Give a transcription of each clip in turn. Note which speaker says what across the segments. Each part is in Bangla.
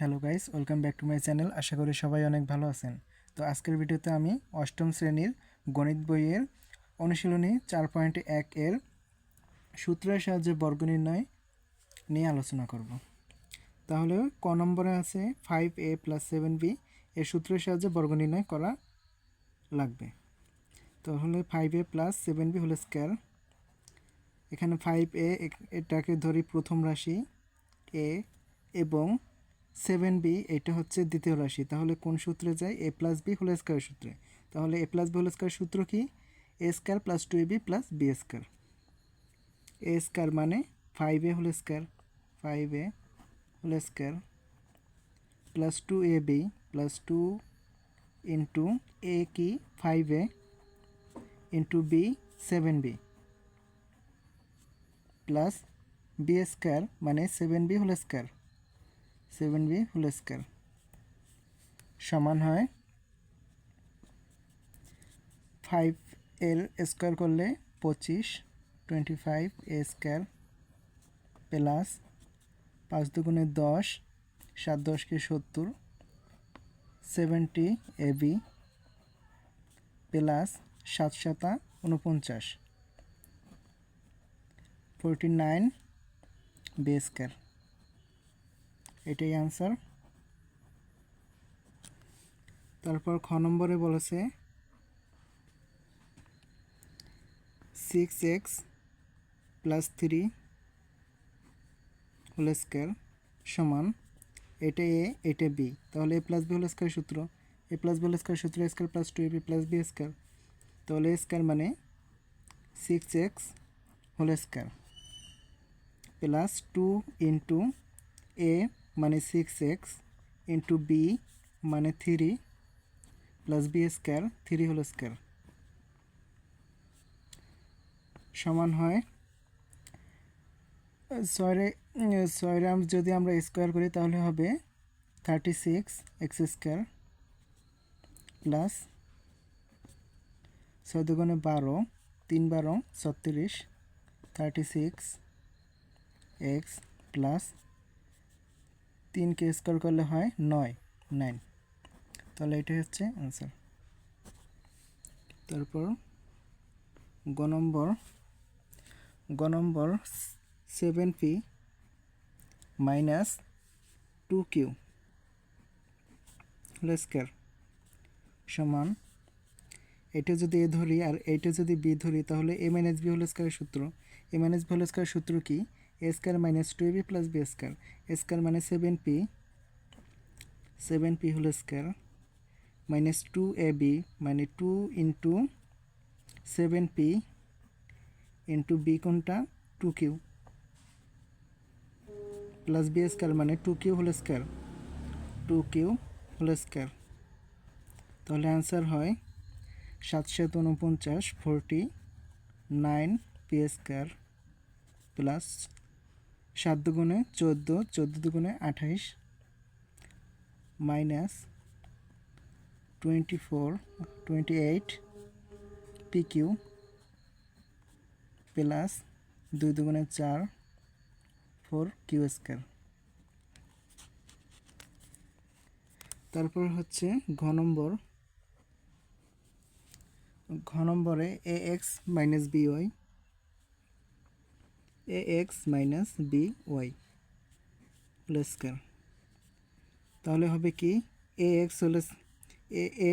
Speaker 1: Hello guys, welcome back to my channel. আশা করি সবাই অনেক ভালো আছেন। তো আজকের ভিডিওতে আমি অষ্টম শ্রেণীর গণিত বইয়ের অনুশীলনী 4.1 এর সূত্রের সাহায্যে বর্গ নির্ণয় নিয়ে আলোচনা করব। তাহলে ক নম্বরে আছে 5a + 7b এর সূত্রের সাহায্যে বর্গ নির্ণয় করা লাগবে। তাহলে 5a + 7b হোল স্কয়ার, এখানে 5a এটাকে ধরি প্রথম রাশি a এবং 7b এটা হচ্ছে দ্বিতীয় রাশি। তাহলে কোন সূত্রে যায়? a + b হোল স্কয়ার সূত্রে। তাহলে a + b হোল স্কয়ার সূত্র কি? a square + 2ab + b square. a square মানে 5a whole square, 5a whole square plus 2ab plus 2 into a কি 5a into b 7b plus b square মানে 7b whole square, 7b whole square সমান হয় 5 এর স্কয়ার করলে 25, 25 a স্কয়ার প্লাস 5 দুগুণে 10, 7 10 কে 70, 70 ab প্লাস 7 7 49, 49 b স্কয়ার। এটাই आंसर। তারপর খ নম্বরে বলেছে 6x + 3 হোল স্কয়ার সমান, এটা a এটা b। তাহলে a + b হোল স্কয়ার সূত্র, a + b হোল স্কয়ার সূত্র a square + 2ab + b square. তাহলে a স্কয়ার মানে 6x whole square plus 2 into a মানে 6x ইন্টু b মানে 3 plus b square 3 whole square সমান হয় 6 যদি আমরা স্কয়ার করি তাহলে হবে 36x স্কয়ার প্লাস 6 দুগুণে 12, 3 12 36, 36x প্লাস 3 কে স্কয়ার করলে হয় 9, 9। তাহলে এটাই হচ্ছে आंसर। তারপর গ নম্বর 7p - 2q হোল স্কয়ার সমান, এটা যদি a ধরি আর এটা যদি b ধরি তাহলে a - b হোল স্কয়ার সূত্র। a - b হোল স্কয়ার সূত্র কি? a square - 2ab + b square. a square মানে 7p, 7p whole square minus 2ab মানে 2 ইন্টু 7p ইন্টু b কোনটা 2q প্লাস b স্কয়ার মানে 2q whole square, 2q whole square. তাহলে आंसर হয় 749 49 p স্কয়ার প্লাস 7 দুগুণে 14, 14 দুগুণে 28 মাইনাস 24 28 pq প্লাস 2 দুগুণে 4 4q স্কয়ার। তারপর হচ্ছে ঘ নম্বরে ax - by ax - by whole square. তাহলে হবে কি ax হলো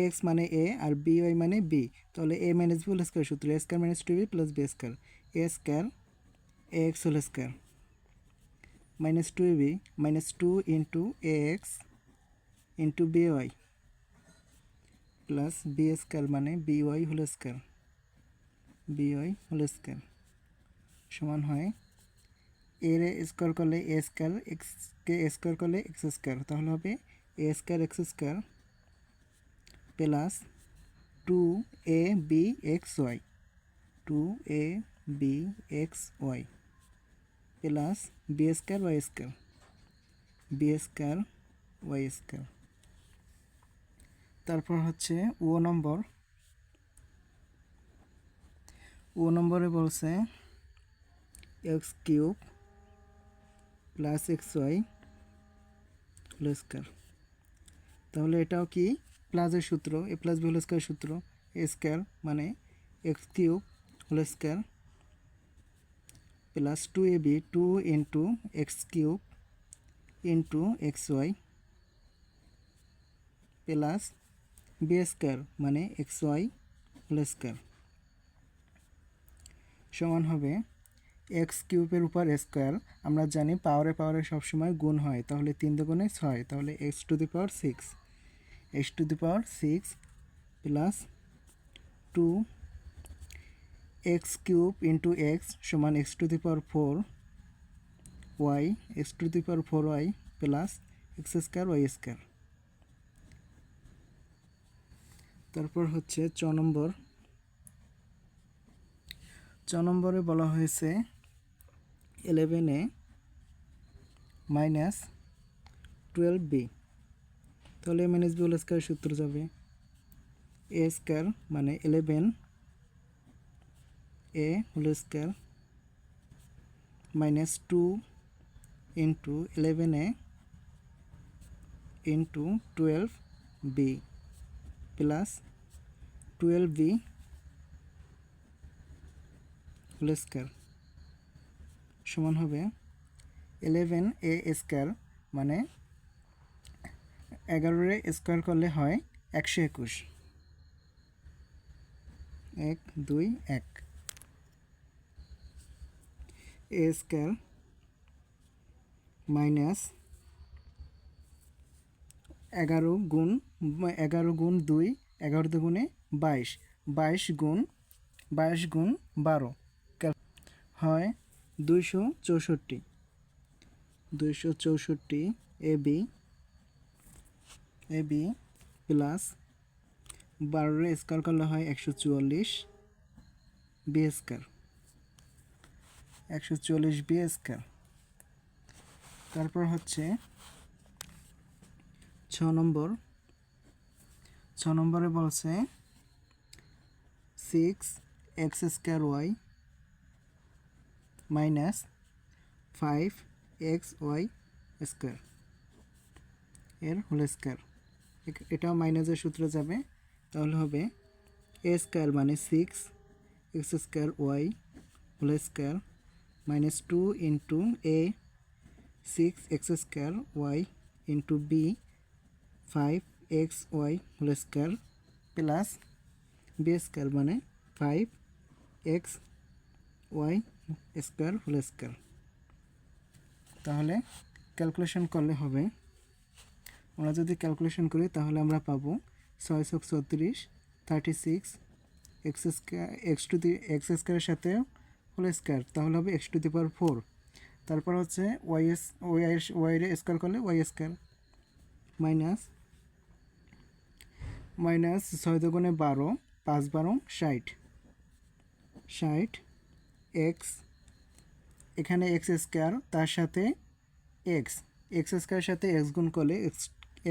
Speaker 1: ax মানে a আর by মানে b। তাহলে a - b হোল স্কয়ার সূত্র a square - 2ab + b square. a square ax whole square minus 2ab minus 2 into ax into by plus b square মানে by whole square, by whole square সমান হয় a রে স্কয়ার করলে a স্কয়ার, x কে স্কয়ার করলে x স্কয়ার। তাহলে হবে a square x square plus 2abxy 2abxy plus b square y square, b square y square. তারপর হচ্ছে ও নম্বরে বলছে x³ plus xy whole square. তাহলে এটাও কি প্লাসের সূত্র, A plus B whole square সূত্র, এ স্কোয়ার মানে X cube whole square plus 2ab 2 into X cube into X Y plus B square মানে এক্স ওয়াই হোল স্কোয়ার সমান হবে এক্স কিউবের উপর স্কোয়ার। আমরা জানি পাওয়ারে পাওয়ারে সবসময় গুণ হয়, তাহলে 3 দুগুণে 6, তাহলে x to the power 6, x to the power 6 plus 2 x cube into x সমান x to the power 4 y, x to the power 4 y plus x square y square. তারপর হচ্ছে চ নম্বরে বলা হয়েছে 11a মাইনাস 12b, তাহলে a minus B whole square সূত্র যাবে এ স্কোয়ার মানে 11a whole square minus 2 into 11a into 12b plus 12b whole square সমান হবে 11a স্কোয়ার মানে 11 স্কোয়ার করলে হয় 121, 1 2 1 এ স্কোয়ার মাইনাস 11 গুণ 2 11 দুগুণে 22, 22 গুণ 12 হয় 264 এবি প্লাস 12 স্কোয়ার করলে হয় 144 বি স্কোয়ার, 144 বি স্কোয়ার। তারপর হচ্ছে 6 নম্বরে বলছে 6 X square Y minus 5 X Y square এর হোল স্কোয়ার। এটাও মাইনাসের সূত্রে যাবে, তাহলে হবে এ স্কোয়ার মানে 6 X square Y whole square minus 2 into A 6 X square Y into B 5 X Y whole square plus B square মানে 5 X Y square whole square. তাহলে ক্যালকুলেশন করলে হবে, আমরা যদি ক্যালকুলেশন করি তাহলে আমরা পাবো 6 × 36 36 এক্স স্কোয়ার এক্স স্কোয়ারের সাথে হোল স্কোয়ার, তাহলে হবে এক্স টু দি পাওয়ার 4। তারপর হচ্ছে ওয়াই স্কোয়ার করলে ওয়াই স্কোয়ার মাইনাস 6 দুগুণে 12 5 12 60 এক্স, এখানে এক্স স্কোয়ার তার সাথে এক্স স্কোয়ারের সাথে এক্স গুণ করলে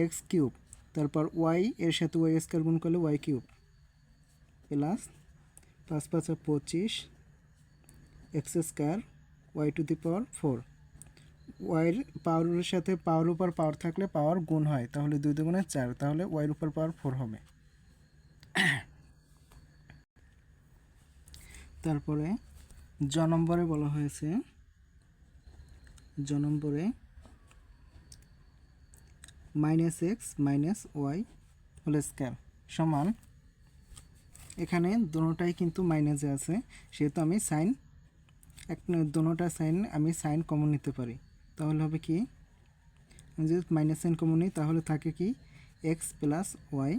Speaker 1: এক্স কিউব, তারপর ওয়াই এর সাথে ওয়াই স্কোয়ার গুণ করলে Y cube plus 5 5 25 X square Y to the power 4। ওয়াইয়ের পাওয়ারের সাথে পাওয়ার উপর পাওয়ার থাকলে পাওয়ার গুণ হয়, তাহলে 2 দুগুণে 4, তাহলে ওয়াইয়ের উপর পাওয়ার 4 হবে। তারপরে জ নম্বরে বলা হয়েছে minus X minus Y whole square সমান, এখানে দুটোটাই কিন্তু মাইনাসে আছে, সেহেতু আমি দুটোটা আমি সাইন কমন নিতে পারি, তাহলে হবে কি আমি যদি মাইনাস সাইন কমন নিই তাহলে থাকে কি X plus Y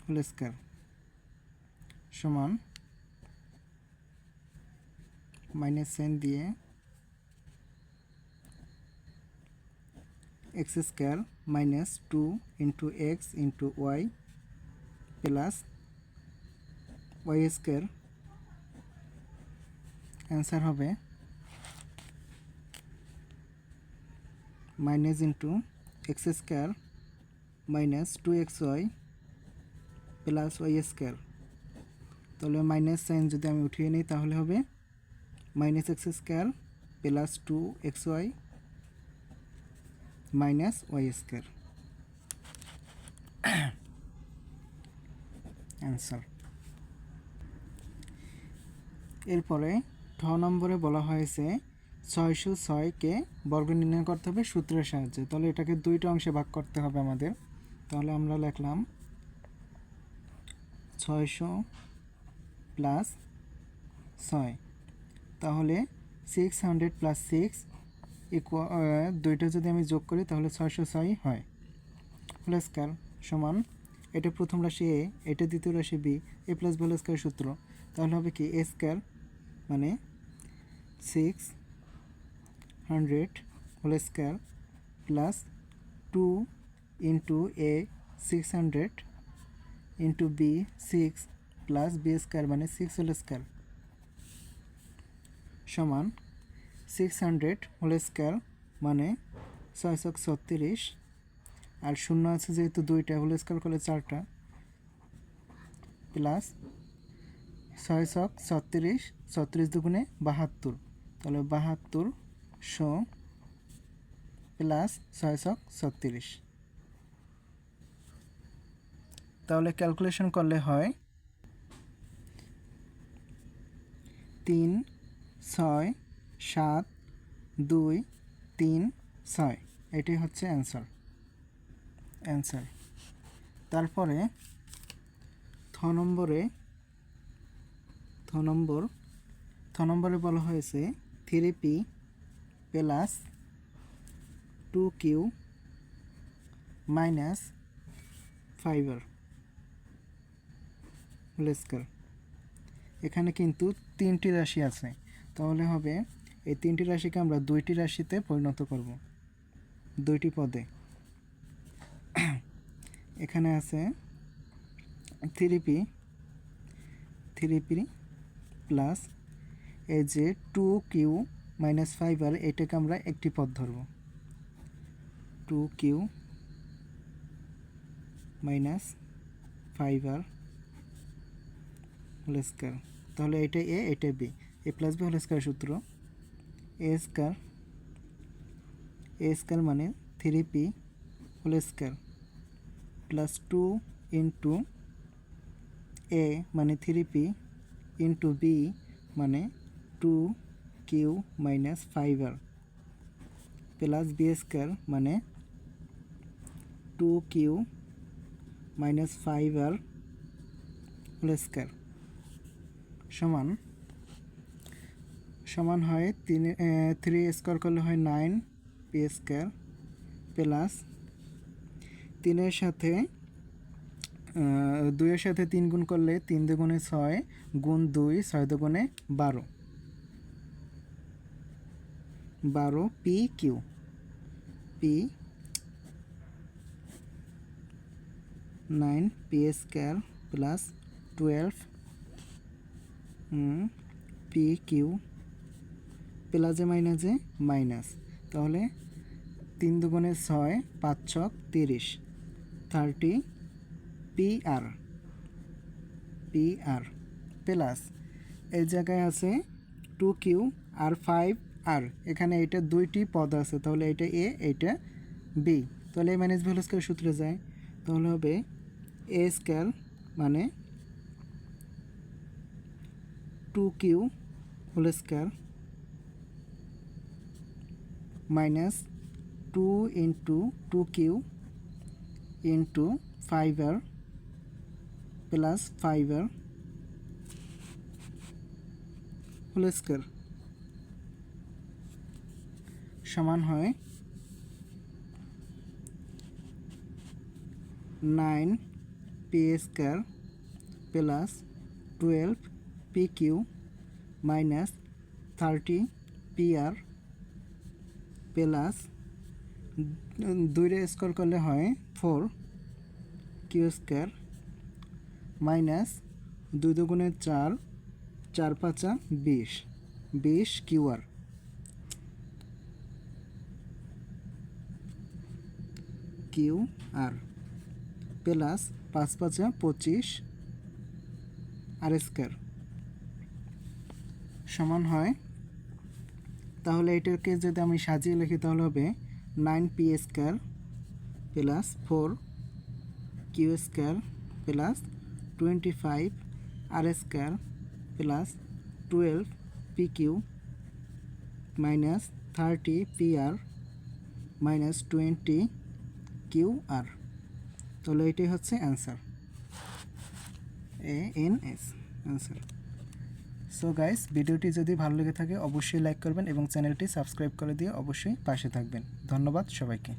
Speaker 1: whole square সমান মাইনাস সাইন দিয়ে X square minus 2 into X into Y plus Y square, answer হবে minus into X square minus 2xy plus Y square. তাহলে মাইনাস সাইন যদি আমি উঠিয়ে নিই তাহলে হবে minus X square plus 2xy minus Y square. Answer. এরপরে ঠ নম্বরে বলা হয়েছে 606কে বর্গ নির্ণয় করতে হবে সূত্রের সাহায্যে। তাহলে এটাকে দুইটা অংশে ভাগ করতে হবে আমাদের। তাহলে আমরা লিখলাম 600 প্লাস 6, তাহলে 600 প্লাস 6 দুইটা যদি আমি যোগ করি তাহলে 606 হয়। হোল স্কয়ার সমান, এটা প্রথম রাশি এ, এটা দ্বিতীয় রাশি B, A plus whole square সূত্র। তাহলে হবে কি এ স্কয়ার মানে 600 whole square plus 2 into A 600 into B 6 plus B square মানে 6 হোল স্কয়ার সমান 600 হোল স্কয়ার মানে 636, আর শূন্য আছে যেহেতু দুইটা, হোল স্কয়ার করলে 4টা, প্লাস 636, 36 দুগুণে 72, তাহলে 72 প্লাস 636। তাহলে ক্যালকুলেশন করলে হয় 3 6 7 2 3 6, এটাই হচ্ছে অ্যান্সার। তারপরে থ নম্বরে বলা হয়েছে 3p plus 2q minus 5r whole square. এখানে কিন্তু তিনটি রাশি আছে, তাহলে হবে এই তিনটি রাশিকে আমরা দুইটি রাশিতে পরিণত করব, দুইটি পদে। এখানে আছে 3p প্লাস এই যে 2q মাইনাস 5r, এটাকে আমরা একটি পদ ধরব, 2q minus 5r whole square. তাহলে এটা এ, এটা B, A plus B whole square সূত্র। এ স্কয়ার মানে 3p whole square plus 2 into A মানে 3p ইন্টু বি মানে 2q minus 5r plus B square মানে 2q minus 5r whole square সমান হয় 3 স্কয়ার করলে হয় 9p স্কয়ার প্লাস 3-এর সাথে 2-এর সাথে 3 গুণ করলে 3 দুগুণে 6 গুণ 2 6 দুগুণে 12, 12pq p 9p square plus 12pq প্লাসে মাইনাসে মাইনাস, তাহলে 3 দুগুণে 6 5 ছক 30, 30 pr প্লাস এই জায়গায় আছে 2q আর 5r, এখানে এটা দুইটি পদ আছে, তাহলে এটা এ, এটা বি, তাহলে A minus B whole square সূত্রে যায়। তাহলে হবে এ স্কয়ার মানে 2q whole square minus 2 into 2q into 5r plus 5r whole square সমান হয় 9p square plus 12pq minus 30pr plus 2 square করলে হয় 4q স্কয়ার মাইনাস 2 দুগুণে 4, 4 5 20, 20 qr প্লাস 5 5 25 আর স্কয়ার সমান হয় তাহলে এটাকে যদি আমি সাজিয়ে লিখি তাহলে হবে 9p square plus 4q square plus 25r square plus 12pq minus 30pr minus 20qr। তাহলে এটাই হচ্ছে answer, ANS answer. So guys, ভিডিওটি যদি ভালো লেগে থাকে অবশ্যই লাইক করবেন এবং চ্যানেলটি সাবস্ক্রাইব করে দিয়ে অবশ্যই পাশে থাকবেন। ধন্যবাদ সবাইকে।